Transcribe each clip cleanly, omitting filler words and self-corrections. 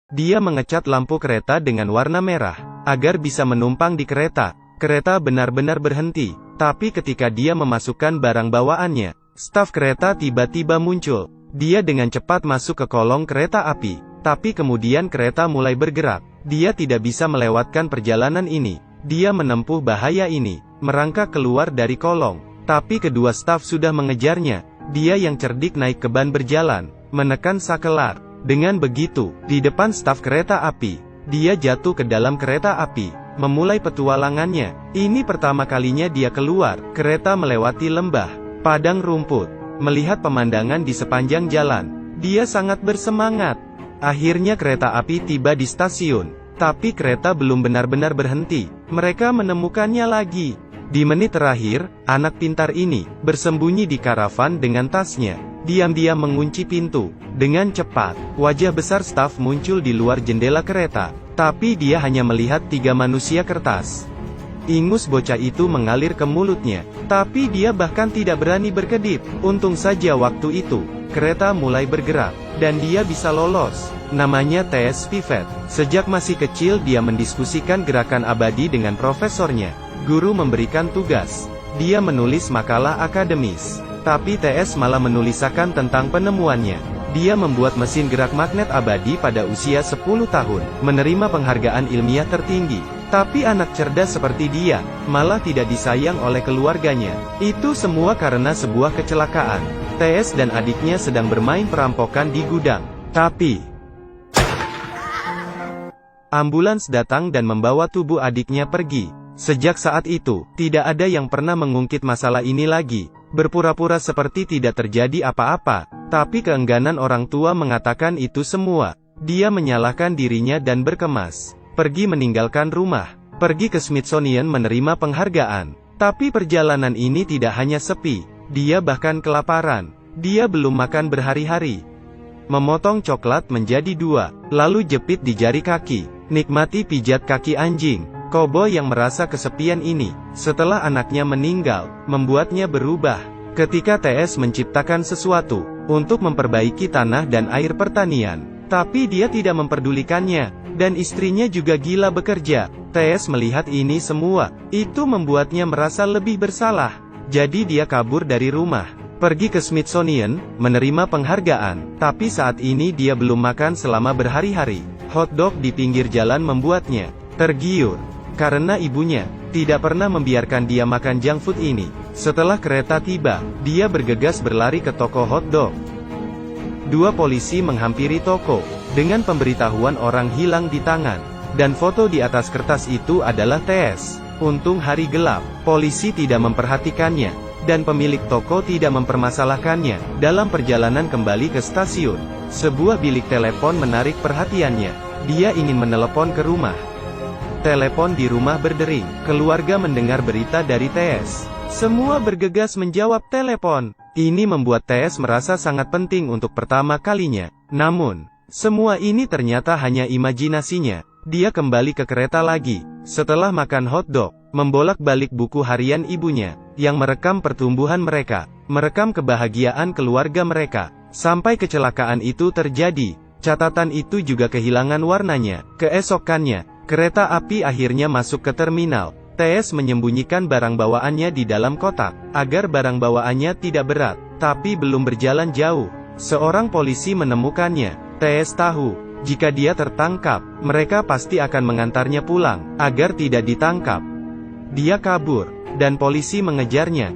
Dia mengecat lampu kereta dengan warna merah, agar bisa menumpang di kereta. Kereta benar-benar berhenti, tapi ketika dia memasukkan barang bawaannya, staf kereta tiba-tiba muncul. Dia dengan cepat masuk ke kolong kereta api, tapi kemudian kereta mulai bergerak. Dia tidak bisa melewatkan perjalanan ini. Dia menempuh bahaya ini, merangkak keluar dari kolong, tapi kedua staf sudah mengejarnya. Dia yang cerdik naik ke ban berjalan, menekan sakelar. Dengan begitu, di depan staf kereta api, dia jatuh ke dalam kereta api, memulai petualangannya. Ini pertama kalinya dia keluar. Kereta melewati lembah, padang rumput, melihat pemandangan di sepanjang jalan. Dia sangat bersemangat. Akhirnya kereta api tiba di stasiun, tapi kereta belum benar-benar berhenti. Mereka menemukannya lagi. Di menit terakhir, anak pintar ini bersembunyi di karavan dengan tasnya. Diam-diam mengunci pintu. Dengan cepat, wajah besar staf muncul di luar jendela kereta, tapi dia hanya melihat 3 manusia kertas. Ingus bocah itu mengalir ke mulutnya, tapi dia bahkan tidak berani berkedip. Untung saja waktu itu, kereta mulai bergerak, dan dia bisa lolos. Namanya T.S. Pivet. Sejak masih kecil dia mendiskusikan gerakan abadi dengan profesornya. Guru memberikan tugas. Dia menulis makalah akademis. Tapi T.S. malah menuliskan tentang penemuannya. Dia membuat mesin gerak magnet abadi pada usia 10 tahun, menerima penghargaan ilmiah tertinggi. Tapi anak cerdas seperti dia, malah tidak disayang oleh keluarganya. Itu semua karena sebuah kecelakaan. T.S. dan adiknya sedang bermain perampokan di gudang. Tapi ambulans datang dan membawa tubuh adiknya pergi. Sejak saat itu, tidak ada yang pernah mengungkit masalah ini lagi. Berpura-pura seperti tidak terjadi apa-apa, tapi keengganan orang tua mengatakan itu semua. Dia menyalahkan dirinya dan berkemas. Pergi meninggalkan rumah. Pergi ke Smithsonian menerima penghargaan. Tapi perjalanan ini tidak hanya sepi. Dia bahkan kelaparan. Dia belum makan berhari-hari. Memotong coklat menjadi 2, lalu jepit di jari kaki. Nikmati pijat kaki anjing. Koboi yang merasa kesepian ini, setelah anaknya meninggal, membuatnya berubah. Ketika T.S. menciptakan sesuatu, untuk memperbaiki tanah dan air pertanian, tapi dia tidak memperdulikannya, dan istrinya juga gila bekerja. T.S. melihat ini semua, itu membuatnya merasa lebih bersalah. Jadi dia kabur dari rumah, pergi ke Smithsonian, menerima penghargaan, tapi saat ini dia belum makan selama berhari-hari. Hotdog di pinggir jalan membuatnya tergiur. Karena ibunya tidak pernah membiarkan dia makan junk food ini. Setelah kereta tiba, dia bergegas berlari ke toko hotdog. 2 polisi menghampiri toko, dengan pemberitahuan orang hilang di tangan. Dan foto di atas kertas itu adalah T.S. Untung hari gelap, polisi tidak memperhatikannya, dan pemilik toko tidak mempermasalahkannya. Dalam perjalanan kembali ke stasiun, sebuah bilik telepon menarik perhatiannya. Dia ingin menelepon ke rumah. Telepon di rumah berdering. Keluarga mendengar berita dari T.S. Semua bergegas menjawab telepon. Ini membuat T.S. merasa sangat penting untuk pertama kalinya. Namun, semua ini ternyata hanya imajinasinya. Dia kembali ke kereta lagi. Setelah makan hotdog, membolak-balik buku harian ibunya, yang merekam pertumbuhan mereka, merekam kebahagiaan keluarga mereka. Sampai kecelakaan itu terjadi, catatan itu juga kehilangan warnanya. Keesokannya, kereta api akhirnya masuk ke terminal. T.S. menyembunyikan barang bawaannya di dalam kotak, agar barang bawaannya tidak berat. Tapi belum berjalan jauh, seorang polisi menemukannya. T.S. tahu, jika dia tertangkap, mereka pasti akan mengantarnya pulang, agar tidak ditangkap. Dia kabur, dan polisi mengejarnya.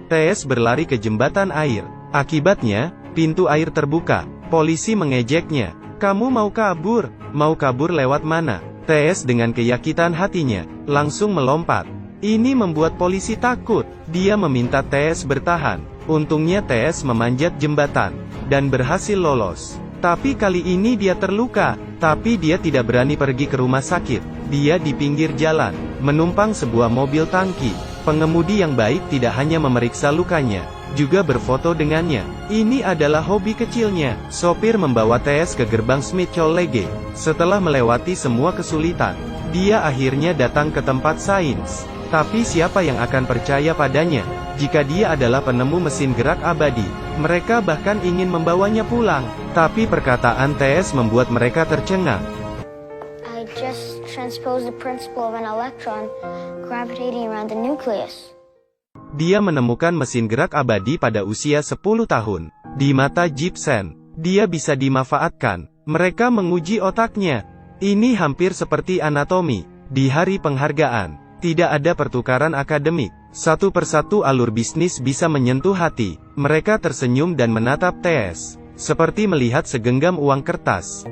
T.S. berlari ke jembatan air. Akibatnya, pintu air terbuka. Polisi mengejeknya. Kamu mau kabur? Mau kabur lewat mana? T.S. dengan keyakinan hatinya, langsung melompat. Ini membuat polisi takut. Dia meminta T.S. bertahan. Untungnya T.S. memanjat jembatan, dan berhasil lolos. Tapi kali ini dia terluka. Tapi dia tidak berani pergi ke rumah sakit. Dia di pinggir jalan, menumpang sebuah mobil tangki. Pengemudi yang baik tidak hanya memeriksa lukanya, juga berfoto dengannya. Ini adalah hobi kecilnya. Sopir membawa T.S. ke gerbang Smith College. Setelah melewati semua kesulitan, dia akhirnya datang ke tempat sains. Tapi siapa yang akan percaya padanya, jika dia adalah penemu mesin gerak abadi? Mereka bahkan ingin membawanya pulang. Tapi perkataan TS membuat mereka tercengang. I just transposed the principle of an electron gravitating around the nucleus. Dia menemukan mesin gerak abadi pada usia 10 tahun. Di mata Gibson, dia bisa dimanfaatkan. Mereka menguji otaknya. Ini hampir seperti anatomi. Di hari penghargaan, tidak ada pertukaran akademik. Satu persatu alur bisnis bisa menyentuh hati. Mereka tersenyum dan menatap TS, seperti melihat segenggam uang kertas.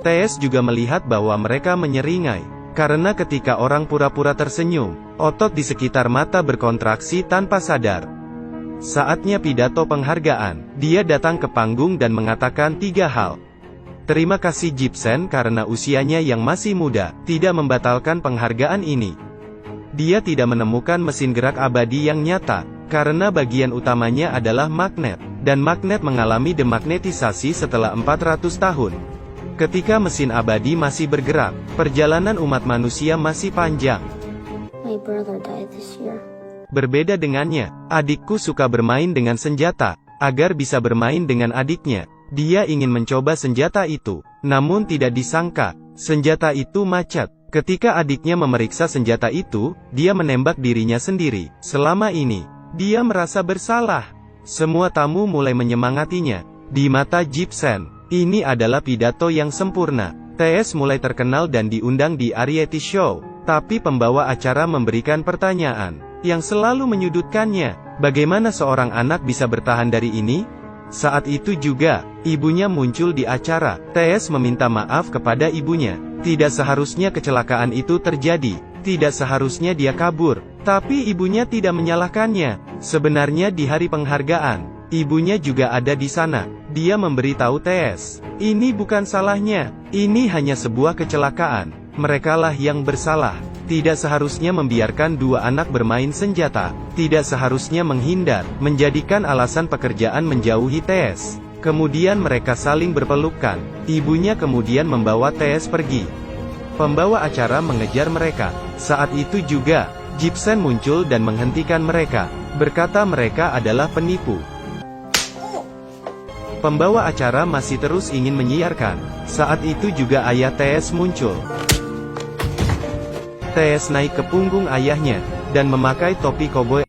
TS juga melihat bahwa mereka menyeringai. Karena ketika orang pura-pura tersenyum, otot di sekitar mata berkontraksi tanpa sadar. Saatnya pidato penghargaan. Dia datang ke panggung dan mengatakan 3 hal. Terima kasih Gibson karena usianya yang masih muda, tidak membatalkan penghargaan ini. Dia tidak menemukan mesin gerak abadi yang nyata, karena bagian utamanya adalah magnet, dan magnet mengalami demagnetisasi setelah 400 tahun. Ketika mesin abadi masih bergerak, perjalanan umat manusia masih panjang. My brother died this year. Berbeda dengannya, adikku suka bermain dengan senjata, agar bisa bermain dengan adiknya. Dia ingin mencoba senjata itu, namun tidak disangka, senjata itu macet. Ketika adiknya memeriksa senjata itu, dia menembak dirinya sendiri. Selama ini, dia merasa bersalah. Semua tamu mulai menyemangatinya. Di mata Gibson, ini adalah pidato yang sempurna. TS mulai terkenal dan diundang di variety show, tapi pembawa acara memberikan pertanyaan yang selalu menyudutkannya. Bagaimana seorang anak bisa bertahan dari ini? Saat itu juga, ibunya muncul di acara. TS meminta maaf kepada ibunya. Tidak seharusnya kecelakaan itu terjadi. Tidak seharusnya dia kabur. Tapi ibunya tidak menyalahkannya. Sebenarnya di hari penghargaan, ibunya juga ada di sana. Dia memberitahu TS, ini bukan salahnya. Ini hanya sebuah kecelakaan. Merekalah yang bersalah. Tidak seharusnya membiarkan 2 anak bermain senjata. Tidak seharusnya menghindar, menjadikan alasan pekerjaan menjauhi TS. Kemudian mereka saling berpelukan. Ibunya kemudian membawa TS pergi. Pembawa acara mengejar mereka. Saat itu juga, Gibson muncul dan menghentikan mereka. Berkata mereka adalah penipu. Pembawa acara masih terus ingin menyiarkan. Saat itu juga ayah TS muncul. TS naik ke punggung ayahnya, dan memakai topi koboi.